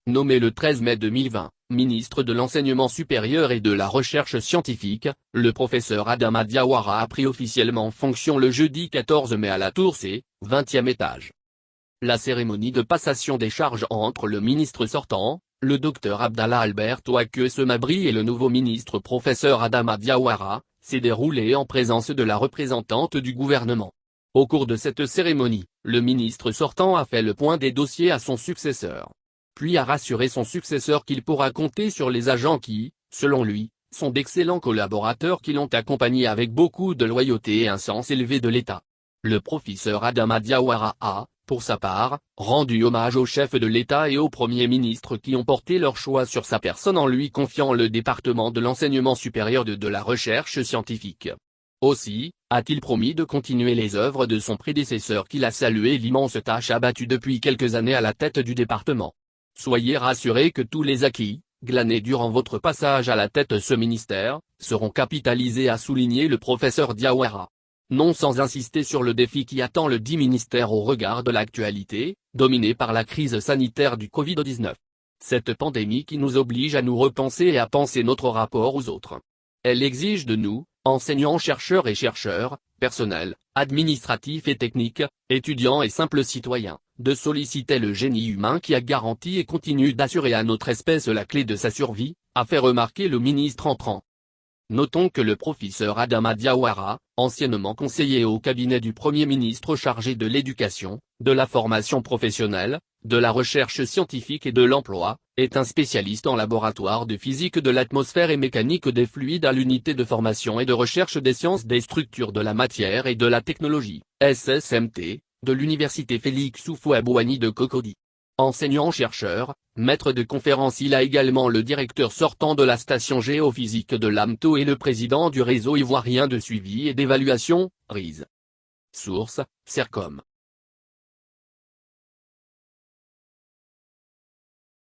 Nommé le 13 mai 2020, ministre de l'Enseignement supérieur et de la Recherche scientifique, le professeur Adama Diawara a pris officiellement fonction le jeudi 14 mai à la Tour C, 20e étage. La cérémonie de passation des charges entre le ministre sortant, le Dr Abdallah Albert Ouaque Semabri et le nouveau ministre professeur Adama Diawara, s'est déroulée en présence de la représentante du gouvernement. Au cours de cette cérémonie, le ministre sortant a fait le point des dossiers à son successeur. Puis a rassuré son successeur qu'il pourra compter sur les agents qui, selon lui, sont d'excellents collaborateurs qui l'ont accompagné avec beaucoup de loyauté et un sens élevé de l'État. Le professeur Adama Diawara a, pour sa part, rendu hommage au chef de l'État et au Premier ministre qui ont porté leur choix sur sa personne en lui confiant le département de l'enseignement supérieur de la recherche scientifique. Aussi, a-t-il promis de continuer les œuvres de son prédécesseur qu'il a salué l'immense tâche abattue depuis quelques années à la tête du département. Soyez rassurés que tous les acquis, glanés durant votre passage à la tête de ce ministère, seront capitalisés, a souligné le professeur Diawara. Non sans insister sur le défi qui attend le dit ministère au regard de l'actualité, dominée par la crise sanitaire du Covid-19. Cette pandémie qui nous oblige à nous repenser et à penser notre rapport aux autres. Elle exige de nous, enseignants, chercheurs et chercheurs, personnel, administratif et technique, étudiants et simples citoyens, de solliciter le génie humain qui a garanti et continue d'assurer à notre espèce la clé de sa survie, a fait remarquer le ministre entrant. Notons que le professeur Adama Diawara, anciennement conseiller au cabinet du Premier ministre chargé de l'éducation, de la formation professionnelle, de la recherche scientifique et de l'emploi, est un spécialiste en laboratoire de physique de l'atmosphère et mécanique des fluides à l'unité de formation et de recherche des sciences des structures de la matière et de la technologie, SSMT, de l'université Félix Houphouët-Boigny de Cocody. Enseignant-chercheur, maître de conférence, il a également le directeur sortant de la station géophysique de l'AMTO et le président du réseau ivoirien de suivi et d'évaluation, RIS. Source, Sercom.